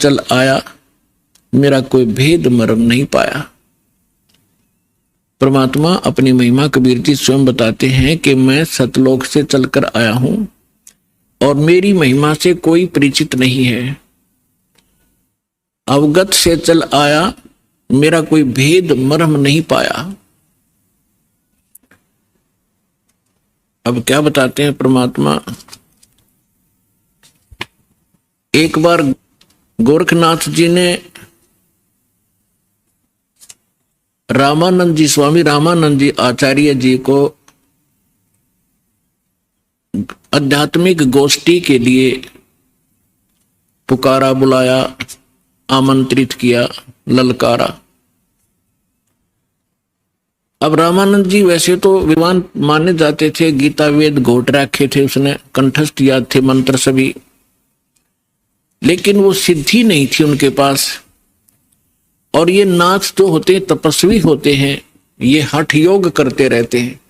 चल आया, मेरा कोई भेद मर्म नहीं पाया। परमात्मा अपनी महिमा कबीर जी स्वयं बताते हैं कि मैं सतलोक से चलकर आया हूं और मेरी महिमा से कोई परिचित नहीं है। अवगत से चल आया, मेरा कोई भेद मर्म नहीं पाया। अब क्या बताते हैं परमात्मा। एक बार गोरखनाथ जी ने रामानंद जी, स्वामी रामानंद जी आचार्य जी को आध्यात्मिक गोष्ठी के लिए पुकारा, बुलाया, आमंत्रित किया, ललकारा। अब रामानंद जी वैसे तो विद्वान माने जाते थे, गीता वेद घोट रखे थे, उसने कंठस्थ याद थे मंत्र सभी, लेकिन वो सिद्धि नहीं थी उनके पास। और ये नाथ जो होते हैं तपस्वी होते हैं, ये हठ योग करते रहते हैं।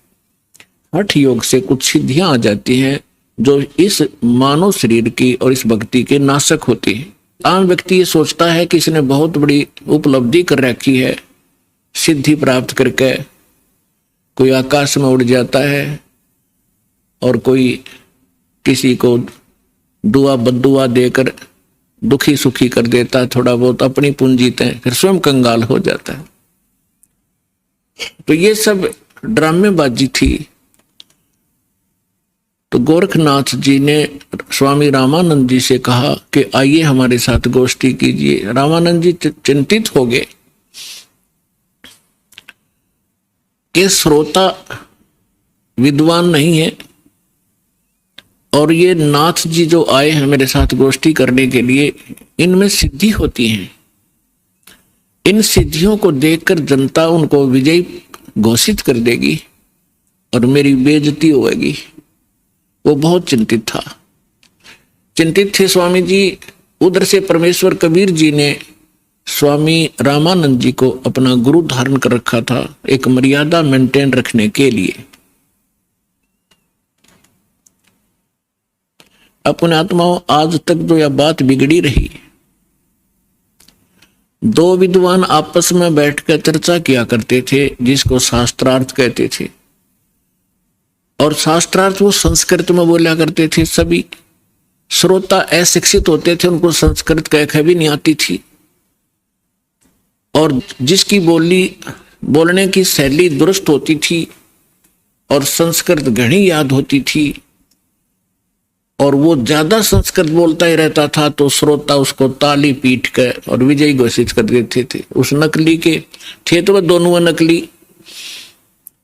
हठ योग से कुछ सिद्धियां आ जाती हैं जो इस मानव शरीर की और इस भक्ति के नाशक होती है। आम व्यक्ति ये सोचता है कि इसने बहुत बड़ी उपलब्धि कर रखी है, सिद्धि प्राप्त करके कोई आकाश में उड़ जाता है और कोई किसी को दुआ बद्दुआ देकर दुखी सुखी कर देता है, थोड़ा बहुत अपनी पूंजी तय, फिर स्वयं कंगाल हो जाता है। तो ये सब ड्रामेबाजी थी। तो गोरखनाथ जी ने स्वामी रामानंद जी से कहा कि आइए हमारे साथ गोष्ठी कीजिए। रामानंद जी चिंतित हो गए कि श्रोता विद्वान नहीं है और ये नाथ जी जो आए हैं मेरे साथ गोष्ठी करने के लिए, इनमें सिद्धि होती है। इन सिद्धियों को देखकर जनता उनको विजयी घोषित कर देगी और मेरी बेइज्जती होगी। वो बहुत चिंतित था, चिंतित थे स्वामी जी। उधर से परमेश्वर कबीर जी ने स्वामी रामानंद जी को अपना गुरु धारण कर रखा था, एक मर्यादा मेंटेन रखने के लिए। अपने आत्माओं, आज तक जो यह बात बिगड़ी रही, दो विद्वान आपस में बैठकर चर्चा किया करते थे जिसको शास्त्रार्थ कहते थे, और शास्त्रार्थ वो संस्कृत में बोला करते थे। सभी श्रोता अशिक्षित होते थे, उनको संस्कृत कह भी नहीं आती थी, और जिसकी बोलने की शैली दुरुस्त होती थी और संस्कृत घनी याद होती थी, और वो ज्यादा संस्कृत बोलता ही रहता था, तो श्रोता उसको ताली पीट कर और विजयी घोषित कर देते थे। उस नकली के थे तो वह दोनों नकली,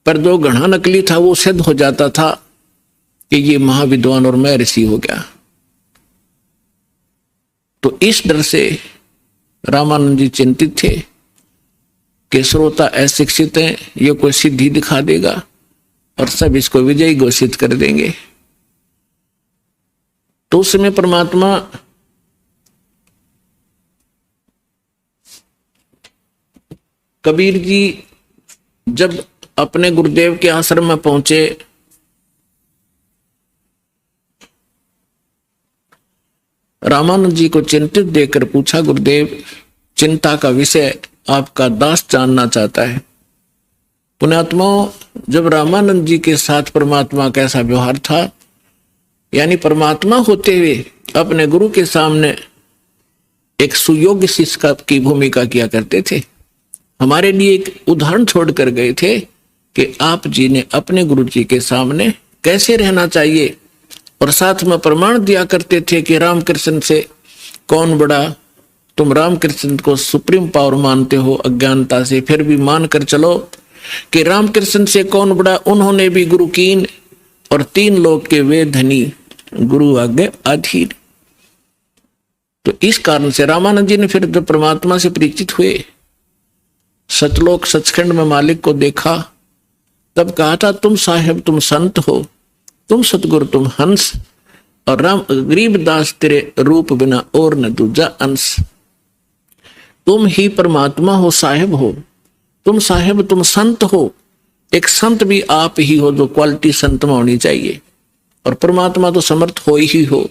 पर जो घना नकली था वो सिद्ध हो जाता था कि ये महाविद्वान और मैं ऋषि हो गया। तो इस डर से रामानंद जी चिंतित थे कि श्रोता अशिक्षित है, ये कोई सिद्धि दिखा देगा और सब इसको विजयी घोषित कर देंगे। तो उस समय परमात्मा कबीर जी जब अपने गुरुदेव के आश्रम में पहुंचे, रामानंद जी को चिंतित देखकर पूछा, गुरुदेव चिंता का विषय आपका दास जानना चाहता है। पुण्यात्माओं, जब रामानंद जी के साथ परमात्मा का ऐसा व्यवहार था, यानी परमात्मा होते हुए अपने गुरु के सामने एक सुयोग्य शिष्य की भूमिका किया करते थे। हमारे लिए एक उदाहरण छोड़कर गए थे कि आप जी ने अपने गुरु जी के सामने कैसे रहना चाहिए, और साथ में प्रमाण दिया करते थे कि रामकृष्ण से कौन बड़ा। तुम रामकृष्ण को सुप्रीम पावर मानते हो अज्ञानता से, फिर भी मान कर चलो कि रामकृष्ण से कौन बड़ा। उन्होंने भी गुरु कीन और 3 लोक के वे धनी, गुरु आगे अधीर। तो इस कारण से रामानंद जी ने फिर जब परमात्मा से परिचित हुए, सतलोक सचखंड में मालिक को देखा, तब कहा था, तुम साहेब तुम संत हो, तुम सतगुरु तुम हंस, और राम गरीबदास तेरे रूप बिना और न दूजा अंश। तुम ही परमात्मा हो, साहेब हो, तुम साहेब तुम संत हो। एक संत भी आप ही हो, जो क्वालिटी संत में होनी चाहिए, और परमात्मा तो समर्थ हो ही हो।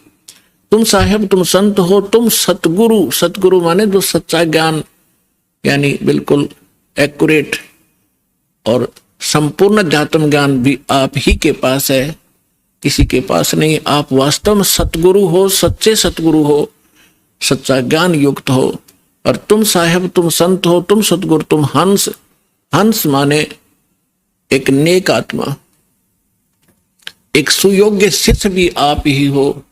तुम साहेब तुम संत हो, तुम सतगुरु, सतगुरु माने जो सच्चा ज्ञान यानी बिल्कुल एक्यूरेट और संपूर्ण अध्यात्म ज्ञान भी आप ही के पास है, किसी के पास नहीं। आप वास्तव में सतगुरु हो, सच्चे सतगुरु हो, सच्चा ज्ञान युक्त हो। और तुम साहेब तुम संत हो, तुम सतगुरु, तुम हंस, हंस माने एक नेक आत्मा, एक सुयोग्य शिष्य भी आप ही हो।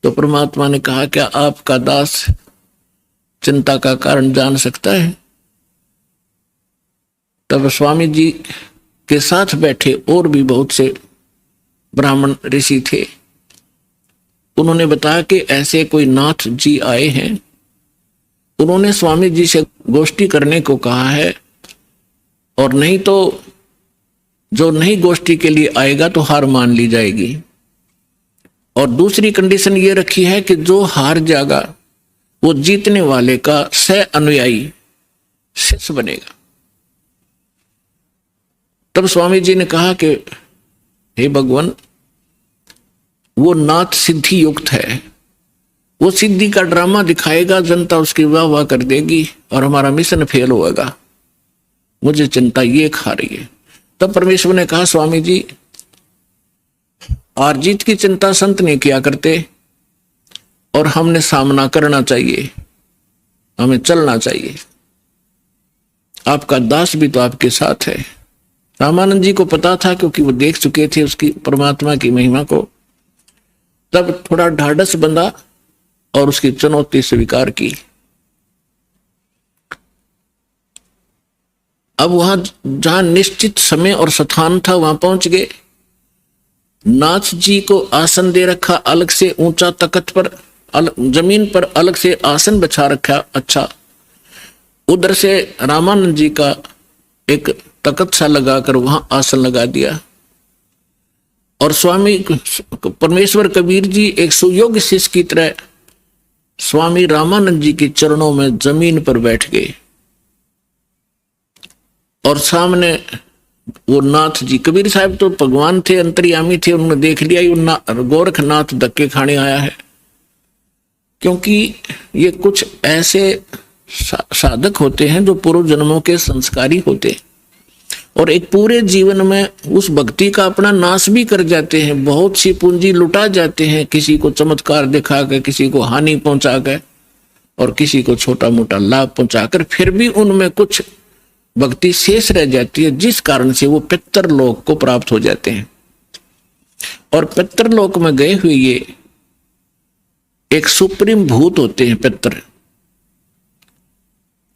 तो परमात्मा ने कहा, क्या आपका दास चिंता का कारण जान सकता है? तब स्वामी जी के साथ बैठे और भी बहुत से ब्राह्मण ऋषि थे। उन्होंने बताया कि ऐसे कोई नाथ जी आए हैं, उन्होंने स्वामी जी से गोष्ठी करने को कहा है, और नहीं तो जो नहीं गोष्ठी के लिए आएगा तो हार मान ली जाएगी। और दूसरी कंडीशन ये रखी है कि जो हार जाएगा वो जीतने वाले का सह अनुयायी शिष्य बनेगा। तब स्वामी जी ने कहा कि हे भगवान, वो नाथ सिद्धि युक्त है, वो सिद्धि का ड्रामा दिखाएगा, जनता उसकी वाह वाह कर देगी और हमारा मिशन फेल होगा, मुझे चिंता ये खा रही है। तब परमेश्वर ने कहा, स्वामी जी हार जीत की चिंता संत नहीं किया करते, और हमने सामना करना चाहिए, हमें चलना चाहिए। आपका दास भी तो आपके साथ है। रामानंद जी को पता था, क्योंकि वो देख चुके थे उसकी परमात्मा की महिमा को। तब थोड़ा ढाढ़स बंधा और उसकी चुनौती स्वीकार की। अब वहां जहां निश्चित समय और स्थान था वहां पहुंच गए। नाथ जी को आसन दे रखा अलग से, ऊंचा तख्त पर, जमीन पर अलग से आसन बिछा रखा। अच्छा, उधर से रामानंद जी का एक तख्त सा लगाकर वहां आसन लगा दिया। और स्वामी परमेश्वर कबीर जी एक सुयोग्य शिष्य की तरह स्वामी रामानंद जी के चरणों में जमीन पर बैठ गए। और सामने वो नाथ जी, कबीर साहब तो भगवान थे, अंतर्यामी थे, उन्होंने देख लिया गोरखनाथ धक्के खाने आया है। क्योंकि ये कुछ ऐसे साधक होते हैं जो पूर्व जन्मों के संस्कारी होते, और एक पूरे जीवन में उस भक्ति का अपना नाश भी कर जाते हैं, बहुत सी पूंजी लुटा जाते हैं, किसी को चमत्कार दिखाकर, किसी को हानि पहुंचाकर, और किसी को छोटा मोटा लाभ पहुंचाकर, फिर भी उनमें कुछ भक्ति शेष रह जाती है, जिस कारण से वो पितरलोक को प्राप्त हो जाते हैं। और पितरलोक में गए हुए ये एक सुप्रीम भूत होते हैं पितर,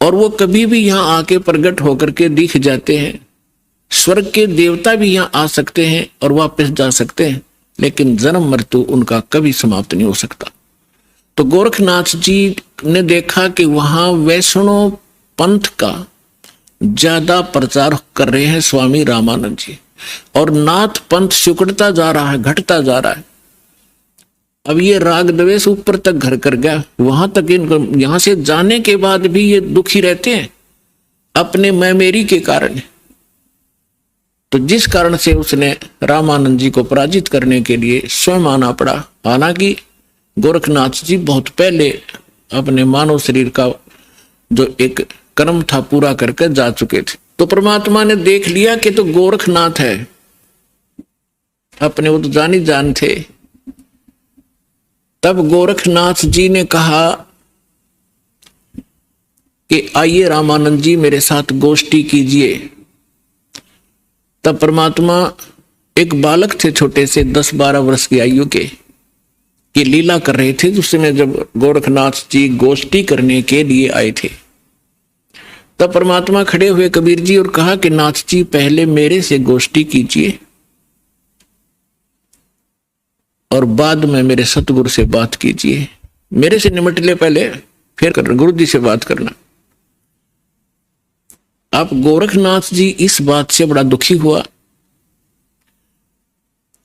और वो कभी भी यहां आके प्रकट होकर के दिख जाते हैं। स्वर्ग के देवता भी यहां आ सकते हैं और वापस जा सकते हैं, लेकिन जन्म मृत्यु उनका कभी समाप्त नहीं हो सकता। तो गोरखनाथ जी ने देखा कि वहां वैष्णव पंथ का ज्यादा प्रचार कर रहे हैं स्वामी रामानंद जी, और नाथ पंथ सिकुड़ता जा रहा है, घटता जा रहा है। अब ये राग द्वेष ऊपर तक घर कर गया, वहां तक इनको यहां से जाने के बाद भी ये दुखी रहते हैं अपने मैं मेरी के कारण। तो जिस कारण से उसने रामानंद जी को पराजित करने के लिए स्वयं आना पड़ा। हालांकि गोरखनाथ जी बहुत पहले अपने मानव शरीर का जो एक कर्म था पूरा करके जा चुके थे। तो परमात्मा ने देख लिया कि तो गोरखनाथ है, अपने वो तो जानी जान थे। तब गोरखनाथ जी ने कहा कि आइए रामानंद जी मेरे साथ गोष्ठी कीजिए। तब परमात्मा एक बालक थे छोटे से 10-12 वर्ष की आयु के, ये लीला कर रहे थे उस समय जब गोरखनाथ जी गोष्ठी करने के लिए आए थे। तब परमात्मा खड़े हुए कबीर जी और कहा कि नाथ जी पहले मेरे से गोष्ठी कीजिए और बाद में मेरे सतगुरु से बात कीजिए। मेरे से निमट ले पहले, फिर गुरु जी से बात करना। अब गोरखनाथ जी इस बात से बड़ा दुखी हुआ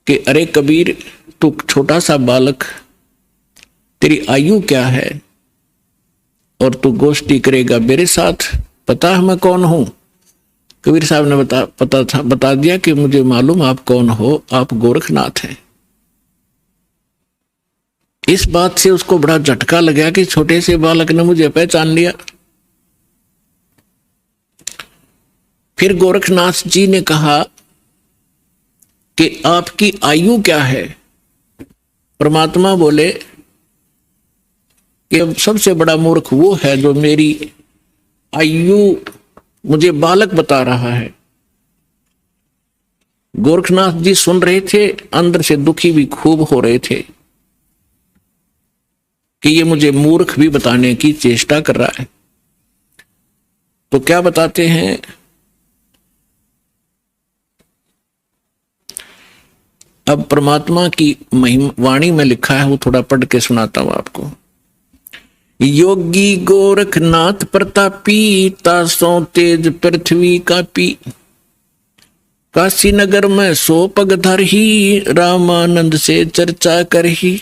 कि अरे कबीर, तू छोटा सा बालक, तेरी आयु क्या है और तू गोष्ठी करेगा मेरे साथ? पता है मैं कौन हूं? कबीर साहब ने बता दिया कि मुझे मालूम आप कौन हो, आप गोरखनाथ हैं। इस बात से उसको बड़ा झटका लगा कि छोटे से बालक ने मुझे पहचान लिया। फिर गोरखनाथ जी ने कहा कि आपकी आयु क्या है? परमात्मा बोले कि सबसे बड़ा मूर्ख वो है जो मेरी आयु मुझे बालक बता रहा है। गोरखनाथ जी सुन रहे थे, अंदर से दुखी भी खूब हो रहे थे कि ये मुझे मूर्ख भी बताने की चेष्टा कर रहा है। तो क्या बताते हैं? अब परमात्मा की महिमा वाणी में लिखा है, वो थोड़ा पढ़ के सुनाता हूं आपको। योगी गोरखनाथ प्रतापी, तासों तेज पृथ्वी कापी, काशी नगर में सो पग धरही, रामानंद से चर्चा करही।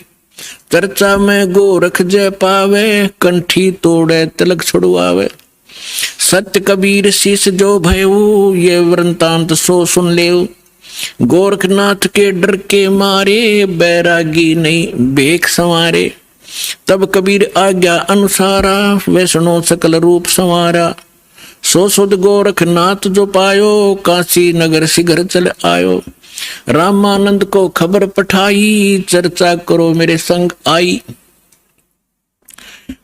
चर्चा में गोरख जय पावे, कंठी तोड़े तिलक छुड़वावे। सत्य कबीर शीश जो भयऊ, ये वृंतांत सो सुन लेऊ। गोरखनाथ के डर के मारे, बैरागी नहीं भेख संवारे। तब कबीर आज्ञा अनुसारा, वैष्णो सकल रूप संवारा। सो सुध गोरखनाथ जो पायो, काशी नगर शीघ्र चल आयो। रामानंद को खबर पठाई, चर्चा करो मेरे संग आई।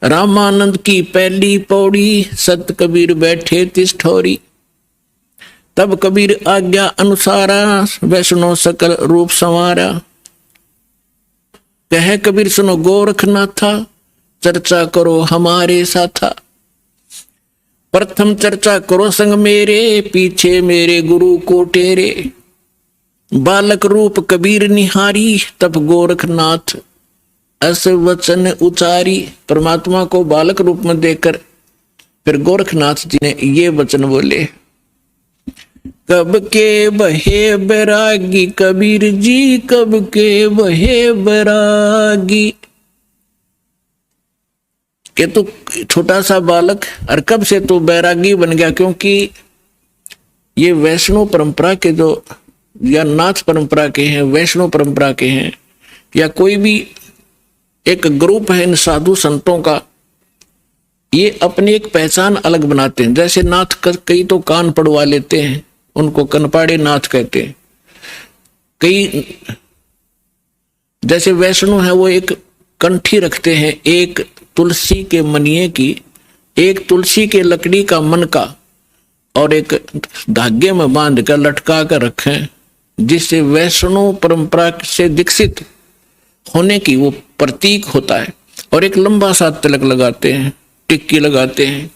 रामानंद की पहली पौड़ी, सत कबीर बैठे तिस ठोरी। तब कबीर आज्ञा अनुसारा, वैष्णो सकल रूप संवारा। कहे कबीर सुनो गोरखनाथा, चर्चा करो हमारे साथा। प्रथम चर्चा करो संग मेरे, पीछे मेरे गुरु को टेरे। बालक रूप कबीर निहारी, तब गोरखनाथ ऐसे वचन उचारी। परमात्मा को बालक रूप में देखकर फिर गोरखनाथ जी ने ये वचन बोले। कब के बहे बैरागी कबीर जी, कब के बहे बैरागी। कि तू छोटा सा बालक और कब से तू बैरागी बन गया? क्योंकि ये वैष्णव परंपरा के जो या नाथ परंपरा के हैं, वैष्णव परंपरा के हैं, या कोई भी एक ग्रुप है इन साधु संतों का, ये अपनी एक पहचान अलग बनाते हैं। जैसे नाथ कई तो कान पड़वा लेते हैं, उनको कनपाड़े नाथ कहते हैं। कई जैसे वैष्णव है वो एक कंठी रखते हैं, एक तुलसी के मनिये की, एक तुलसी के लकड़ी का मन का, और एक धागे में बांध कर लटका कर रखें, जिससे वैष्णव परंपरा से दीक्षित होने की वो प्रतीक होता है। और एक लंबा सा तिलक लगाते हैं, टिक्की लगाते हैं।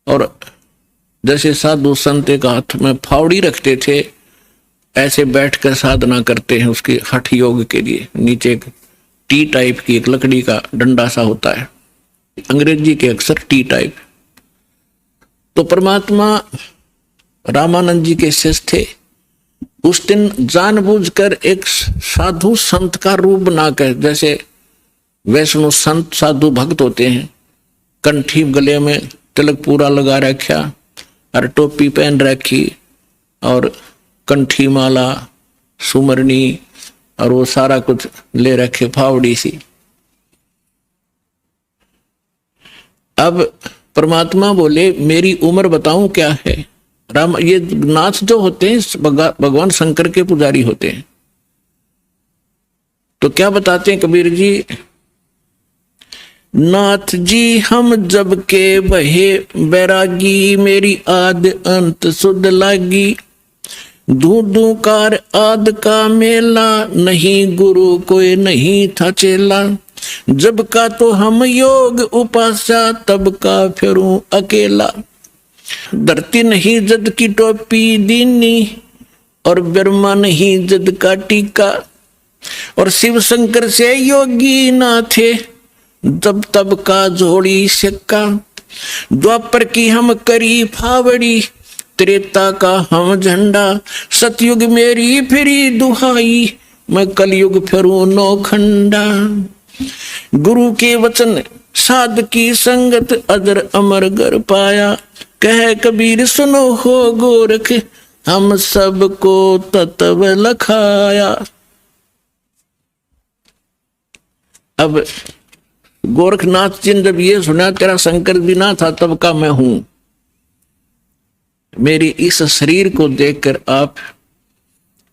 और जैसे साधु संत एक हाथ में फावड़ी रखते थे, ऐसे बैठकर साधना करते हैं उसके हठ योग के लिए। नीचे एक टी टाइप की एक लकड़ी का डंडा सा होता है, अंग्रेजी के अक्षर टी टाइप। तो परमात्मा रामानंद जी के शिष्य थे। उस दिन जानबूझकर एक साधु संत का रूप बनाकर, जैसे वैष्णव संत साधु भक्त होते हैं, कंठी गले में तिलक पूरा लगा रखा और टोपी पहन रखी और कंठी माला सुमरनी और वो सारा कुछ ले रखे, फावड़ी सी। अब परमात्मा बोले मेरी उम्र बताऊं क्या है? राम ये नाथ जो होते हैं भगवान शंकर के पुजारी होते हैं। तो क्या बताते हैं कबीर जी? नाथ जी हम जब के बहे बैरागी, मेरी आद अंत सुध लागी। धू कार आद का मेला, नहीं गुरु कोई नहीं था चेला। जब का तो हम योग उपासा, तब का फिरूं अकेला। धरती नहीं जद की टोपी दीनी, और ब्रह्मा नहीं जद का टीका। और शिव शंकर से योगी ना थे, जब तब का जोड़ी सिक्का। द्वापर की हम करी फावड़ी, त्रेता का हम झंडा। सतयुग मेरी फिरी दुहाई, मैं कलयुग फिरूं नौखंडा। गुरु के वचन साध की संगत, अजर अमर गर पाया। कह कबीर सुनो हो गोरख, हम सबको तत्व लखाया। अब गोरखनाथ जी ने जब ये सुना तेरा शंकर भी ना था तब का मैं हूं, मेरी इस शरीर को देखकर आप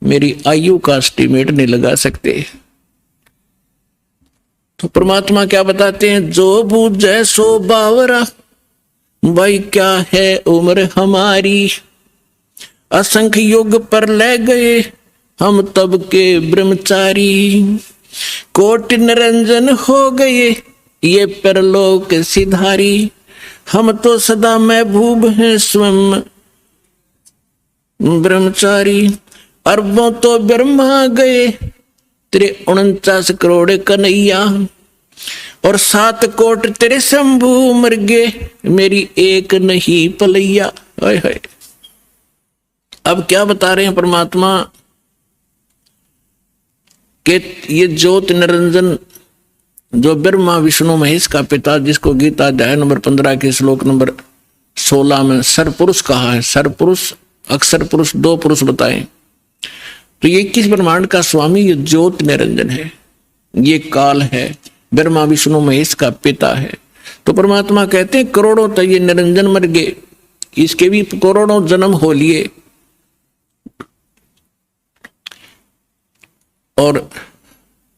मेरी आयु का एस्टिमेट नहीं लगा सकते। तो परमात्मा क्या बताते हैं, जो बूझे सो बावरा, भाई क्या है उम्र हमारी, असंख्य युग पर ले गए हम तब के ब्रह्मचारी, कोटि निरंजन हो गए ये परलोक सिधारी, हम तो सदा महबूब हैं स्वयं ब्रह्मचारी, अरबों तो ब्रह्मा गए तेरे 49 करोड़ कन्हैया, और 7 कोट तेरे शंभू मर गए मेरी एक नहीं पलैया। हाय हाय। अब क्या बता रहे हैं परमात्मा कि ये ज्योत निरंजन जो ब्रह्मा विष्णु महेश का पिता, जिसको गीता अध्याय नंबर 15 के श्लोक नंबर 16 में सरपुरुष कहा है, सरपुरुष अक्षर पुरुष 2 पुरुष बताए, तो ये 21 ब्रह्मांड का स्वामी ये ज्योत निरंजन है, ये काल है, ब्रह्मा विष्णु महेश का पिता है। तो परमात्मा कहते हैं करोड़ों तो ये निरंजन मर गए, इसके भी करोड़ों जन्म हो लिए, और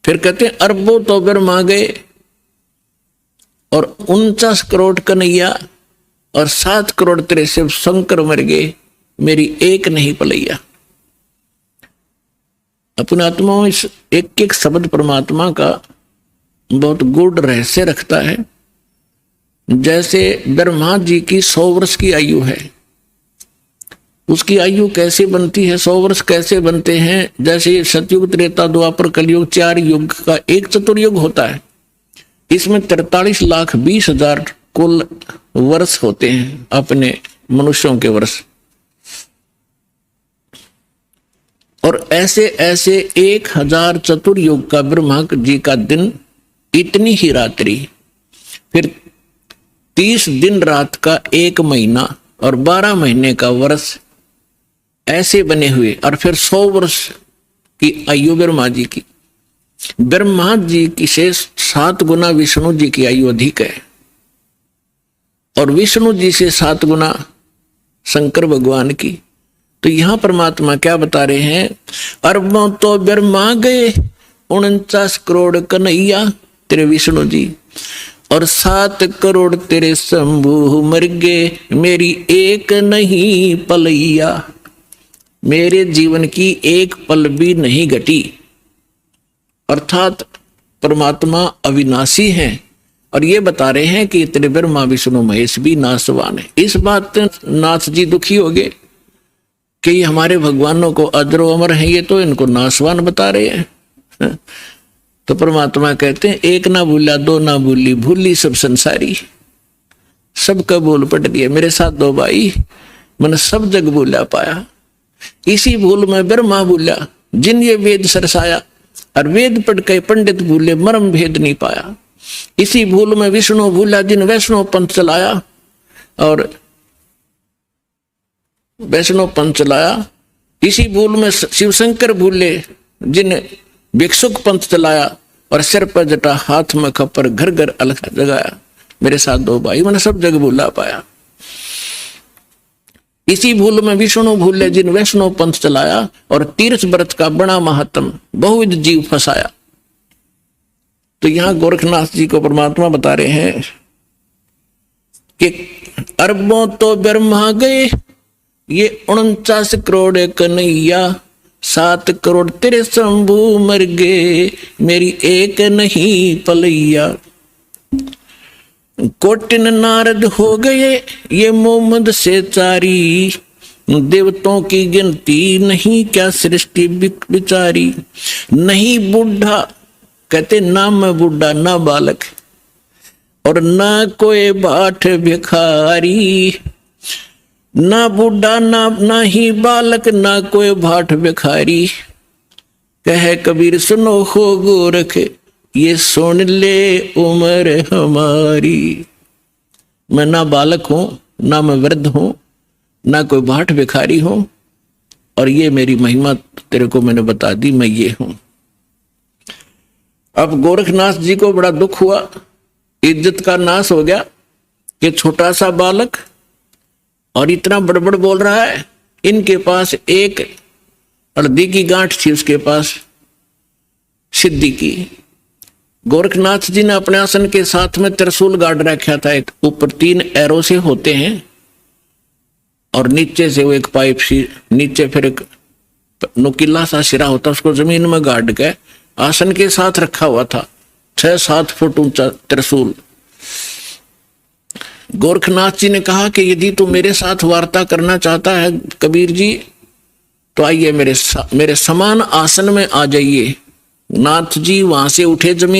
फिर कहते हैं अरबों तो ब्रह्मा गए और 49 करोड़ कन्हैया और 7 करोड़ तेरे शिव शंकर मर गए मेरी एक नहीं पलैया। अपने आत्मा इस एक एक शब्द परमात्मा का बहुत गूढ़ रहस्य रखता है। जैसे ब्रह्मा जी की 100 वर्ष की आयु है, उसकी आयु कैसे बनती है, 100 वर्ष कैसे बनते हैं, जैसे सतयुग त्रेता द्वापर कलयुग 4 युग का एक चतुर्युग होता है, इसमें 43,20,000 कुल वर्ष होते हैं अपने मनुष्यों के वर्ष, और ऐसे ऐसे 1000 चतुर्युग का ब्रह्मा जी का दिन, इतनी ही रात्रि, फिर 30 दिन रात का 1 महीना और 12 महीने का वर्ष ऐसे बने हुए, और फिर 100 वर्ष की आयु ब्रह्मा जी की। ब्रह्मा जी की से 7 गुना विष्णु जी की आयु अधिक है, और विष्णु जी से 7 गुना शंकर भगवान की। तो यहां परमात्मा क्या बता रहे हैं, अरबों तो ब्रह्मा गए 49 करोड़ कन्हैया तेरे विष्णु जी, और 7 करोड़ तेरे शंभू मर गए मेरी एक नहीं पलैया, मेरे जीवन की एक पल भी नहीं घटी। अर्थात परमात्मा अविनाशी हैं, और ये बता रहे हैं कि तेरे ब्रह्मा विष्णु महेश भी नाशवान है। इस बात नाथ जी दुखी हो गए कि ये हमारे भगवानों को अजरो अमर है, ये तो इनको नाशवान बता रहे हैं। तो परमात्मा कहते हैं एक ना भूला दो ना भूली, भूली सब संसारी, सबका बोल पट दिया मेरे साथ 2 भाई, मैंने सब जग भूला पाया। इसी भूल में ब्रह्मा भूला जिन ये वेद सरसाया, और वेद पढ़ के पंडित भूले मर्म भेद नहीं पाया। इसी भूल में विष्णु भूला जिन वैष्णव पंथ चलाया, और वैष्णव पंथ चलाया। इसी भूल में शिव शंकर भूले जिन भिक्षुक पंथ चलाया, और सिर पर जटा हाथ में खप्पर घर घर अलग जगाया। मेरे साथ 2 भाई, मैंने सब जग भूला पाया। इसी भूल में विष्णु भूले जिन वैष्णव पंथ चलाया, और तीर्थ व्रत का बड़ा महात्म बहुविध जीव फंसाया। तो यहां गोरखनाथ जी को परमात्मा बता रहे हैं कि अरबों तो ब्रह्मा गए ये 49 करोड़ कन्हैया, 7 करोड़ तेरे शंभू मर गए मेरी एक नहीं पलैया, कोटिन नारद हो गए ये मोहम्मद से चारी, देवताओं की गिनती नहीं क्या सृष्टि बिचारी, नहीं बूढ़ा कहते ना मैं बूढ़ा ना बालक, और ना कोई बाट भिखारी, ना बूढ़ा ना ही बालक ना कोई भाट भिखारी, कहे कबीर सुनो हो गोरख ये सुन ले उम्र हमारी। मैं ना बालक हूं ना मैं वृद्ध हूं ना कोई भाट भिखारी हूं, और ये मेरी महिमा तेरे को मैंने बता दी, मैं ये हूं। अब गोरखनाथ जी को बड़ा दुख हुआ, इज्जत का नाश हो गया कि छोटा सा बालक और इतना बड़बड़ बोल रहा है। इनके पास एक हल्दी की गांठ थी, उसके पास सिद्धि की। गोरखनाथ जी ने अपने आसन के साथ में त्रिशूल गाड़ रखा था, एक ऊपर 3 एरो से होते हैं और नीचे से वो एक पाइप सी, नीचे फिर एक नुकीला सा सिरा होता, उसको जमीन में गाड़ के आसन के साथ रखा हुआ था। 6-7 फुट ऊंचा त्रिशूल। गोरखनाथ जी ने कहा कि यदि तू मेरे साथ वार्ता करना चाहता है कबीर जी, तो आइए मेरे समान आसन में आ जाइए। नाथ जी वहां से उठे जमीन